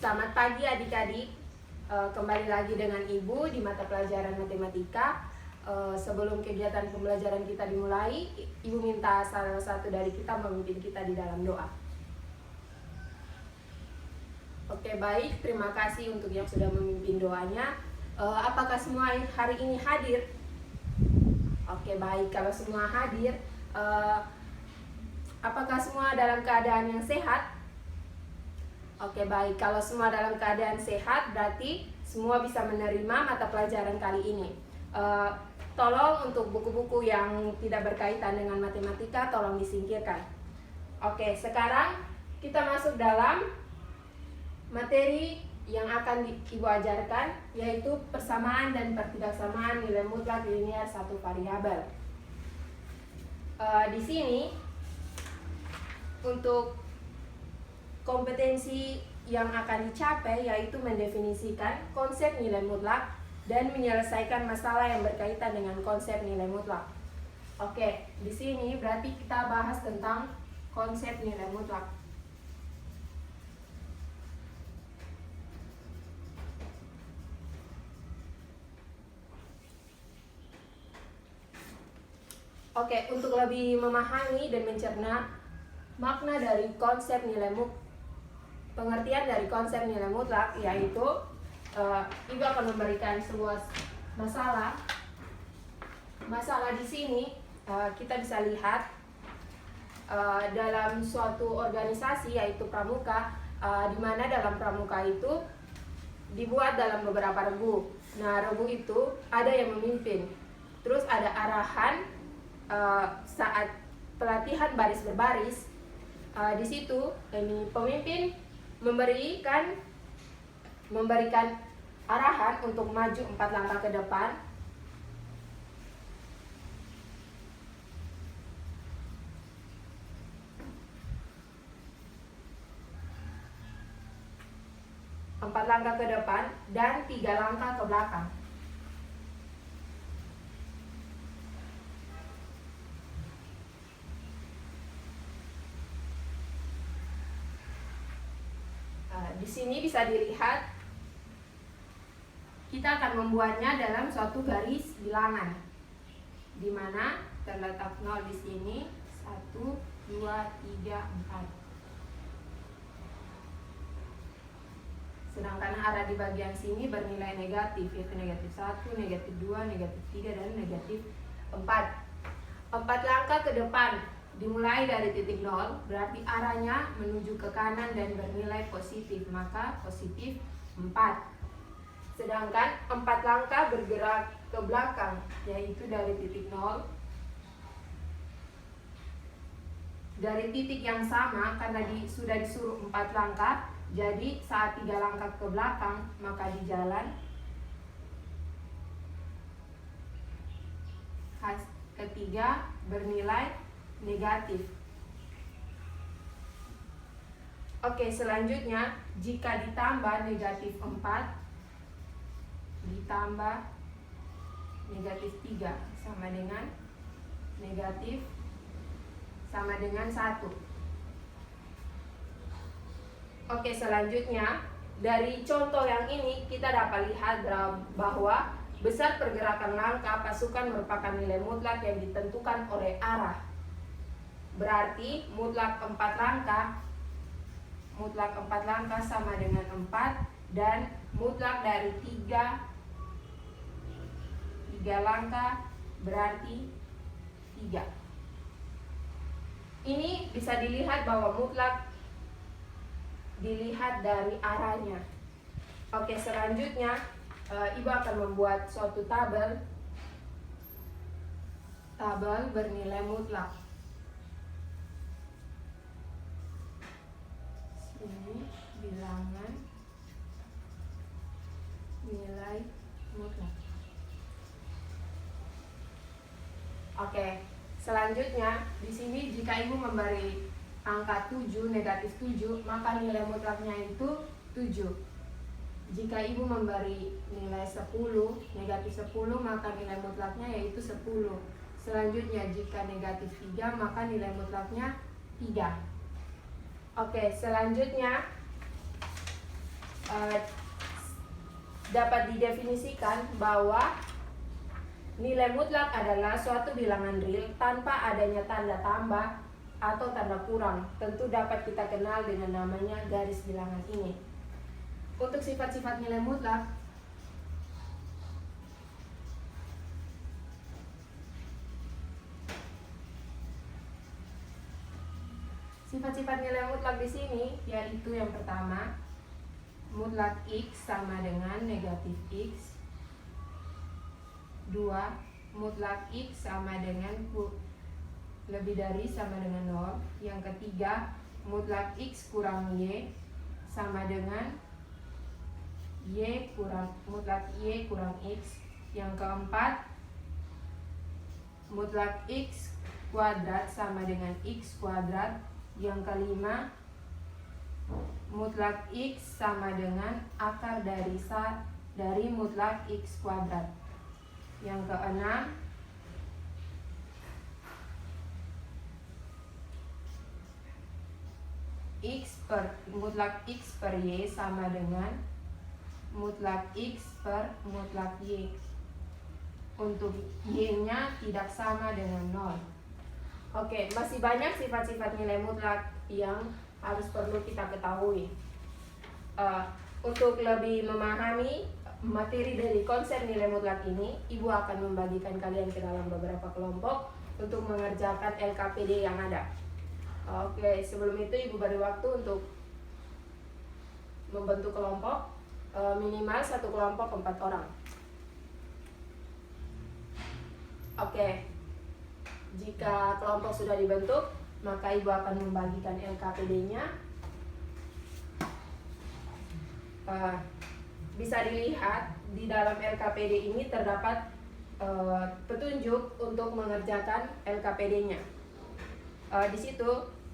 Selamat pagi adik-adik, kembali lagi dengan Ibu di mata pelajaran matematika. Sebelum kegiatan pembelajaran kita dimulai, Ibu minta salah satu dari kita memimpin kita di dalam doa. Oke, baik, terima kasih untuk yang sudah memimpin doanya. Apakah semua hari ini hadir? Oke, baik, kalau semua hadir, apakah semua dalam keadaan yang sehat? Oke, baik, kalau semua dalam keadaan sehat berarti semua bisa menerima mata pelajaran kali ini. Tolong untuk buku-buku yang tidak berkaitan dengan matematika tolong disingkirkan. Oke, sekarang kita masuk dalam materi yang akan Ibu ajarkan, yaitu persamaan dan pertidaksamaan nilai mutlak linear satu variabel. Di sini untuk kompetensi yang akan dicapai yaitu mendefinisikan konsep nilai mutlak dan menyelesaikan masalah yang berkaitan dengan konsep nilai mutlak. Oke, di sini berarti kita bahas tentang konsep nilai mutlak. Oke, untuk lebih memahami dan mencerna makna dari konsep nilai mutlak, pengertian dari konsep nilai mutlak yaitu Ibu akan memberikan sebuah masalah. Masalah di sini kita bisa lihat dalam suatu organisasi yaitu pramuka, di mana dalam pramuka itu dibuat dalam beberapa regu. Nah, regu itu ada yang memimpin. Terus ada arahan saat pelatihan baris berbaris. Di situ ini pemimpin memberikan arahan untuk maju 4 langkah ke depan. Empat langkah ke depan dan 3 langkah ke belakang. Di sini bisa dilihat kita akan membuatnya dalam suatu garis bilangan, di mana terletak 0 di sini, 1, 2, 3, 4. Sedangkan arah di bagian sini bernilai negatif, yaitu negatif 1, negatif 2, negatif 3, dan negatif 4. 4 langkah ke depan dimulai dari titik 0, berarti arahnya menuju ke kanan dan bernilai positif, maka positif 4. Sedangkan 4 langkah bergerak ke belakang, yaitu dari titik 0. Dari titik yang sama, karena sudah disuruh 4 langkah, jadi saat 3 langkah ke belakang, maka di jalan ketiga bernilai negatif. Oke, selanjutnya jika ditambah negatif 4 ditambah negatif 3 sama dengan negatif sama dengan 1. Oke, selanjutnya dari contoh yang ini kita dapat lihat bahwa besar pergerakan langkah pasukan merupakan nilai mutlak yang ditentukan oleh arah. Berarti mutlak 4 langkah sama dengan 4, dan mutlak dari 3 langkah berarti 3. Ini bisa dilihat bahwa mutlak dilihat dari arahnya. Oke, selanjutnya Ibu akan membuat suatu tabel bernilai mutlak. Ini bilangan nilai mutlak. Oke, selanjutnya di sini jika Ibu memberi angka 7, negatif 7, maka nilai mutlaknya itu 7. Jika Ibu memberi nilai 10, negatif 10, maka nilai mutlaknya yaitu 10. Selanjutnya jika negatif 3, maka nilai mutlaknya 3. Oke, selanjutnya dapat didefinisikan bahwa nilai mutlak adalah suatu bilangan real tanpa adanya tanda tambah atau tanda kurang. Tentu dapat kita kenal dengan namanya garis bilangan ini. Untuk sifat-sifat nilai mutlak, sifat-sifat nilai mutlak di sini yaitu yang pertama, mutlak X sama dengan negatif X. 2. Mutlak X sama dengan lebih dari sama dengan 0. Yang ketiga, mutlak X kurang Y sama dengan mutlak Y kurang X. Yang keempat, mutlak X kuadrat sama dengan X kuadrat. Yang kelima, mutlak X sama dengan akar dari mutlak X kuadrat. Yang keenam, mutlak X per Y sama dengan mutlak X per mutlak Y. Untuk Y-nya tidak sama dengan 0. Oke, masih banyak sifat-sifat nilai mutlak yang perlu kita ketahui. Untuk lebih memahami materi dari konsep nilai mutlak ini, Ibu akan membagikan kalian ke dalam beberapa kelompok untuk mengerjakan LKPD yang ada. Oke, sebelum itu Ibu beri waktu untuk membentuk kelompok, minimal satu kelompok 4 orang. Oke, jika kelompok sudah dibentuk, maka Ibu akan membagikan LKPD-nya. Bisa dilihat di dalam LKPD ini terdapat petunjuk untuk mengerjakan LKPD-nya. Di situ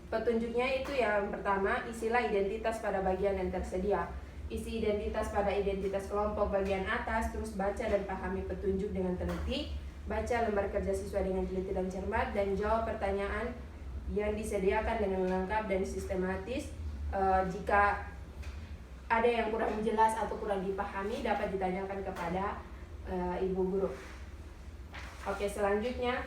petunjuknya itu yang pertama, isilah identitas pada bagian yang tersedia. Isi identitas pada identitas kelompok bagian atas, terus baca dan pahami petunjuk dengan teliti. Baca lembar kerja siswa dengan teliti dan cermat, dan jawab pertanyaan yang disediakan dengan lengkap dan sistematis. Jika ada yang kurang jelas atau kurang dipahami, dapat ditanyakan kepada ibu guru. Oke, selanjutnya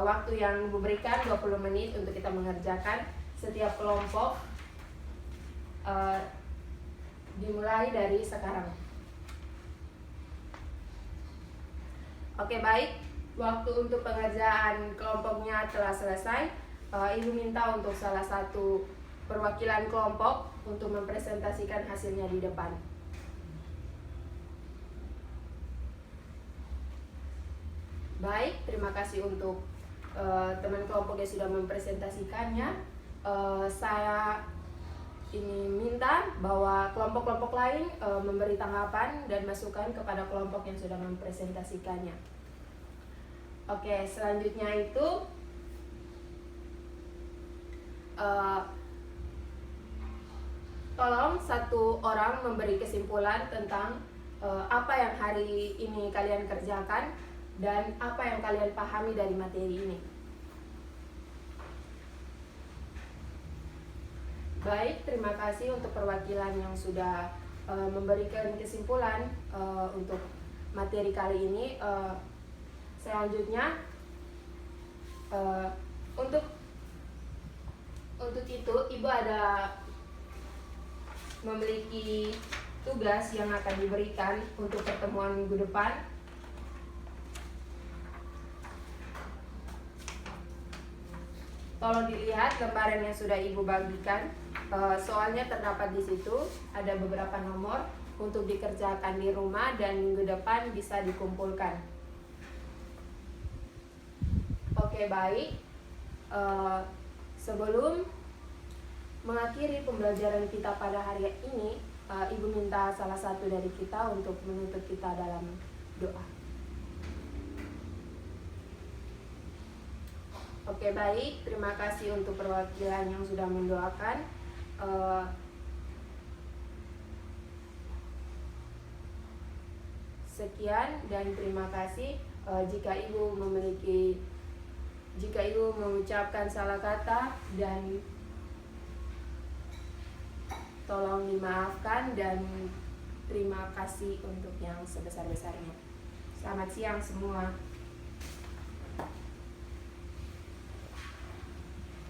waktu yang diberikan 20 menit untuk kita mengerjakan setiap kelompok, dimulai dari sekarang. Oke, baik. Waktu untuk pengerjaan kelompoknya telah selesai. Ibu minta untuk salah satu perwakilan kelompok untuk mempresentasikan hasilnya di depan. Baik, terima kasih untuk teman kelompok yang sudah mempresentasikannya. Saya ini minta bahwa kelompok-kelompok lain memberi tanggapan dan masukan kepada kelompok yang sudah mempresentasikannya. Oke, selanjutnya itu tolong satu orang memberi kesimpulan tentang apa yang hari ini kalian kerjakan dan apa yang kalian pahami dari materi ini. Baik, terima kasih untuk perwakilan yang sudah memberikan kesimpulan untuk materi kali ini. Selanjutnya untuk itu Ibu ada memiliki tugas yang akan diberikan untuk pertemuan minggu depan. Tolong dilihat lembaran yang sudah Ibu bagikan. Soalnya terdapat di situ, ada beberapa nomor untuk dikerjakan di rumah dan minggu depan bisa dikumpulkan. Oke, baik. Sebelum mengakhiri pembelajaran kita pada hari ini, Ibu minta salah satu dari kita untuk menutup kita dalam doa. Oke, baik. Terima kasih untuk perwakilan yang sudah mendoakan. Sekian dan terima kasih. Jika Ibu mengucapkan salah kata dan tolong dimaafkan dan terima kasih untuk yang sebesar-besarnya. Selamat siang semua.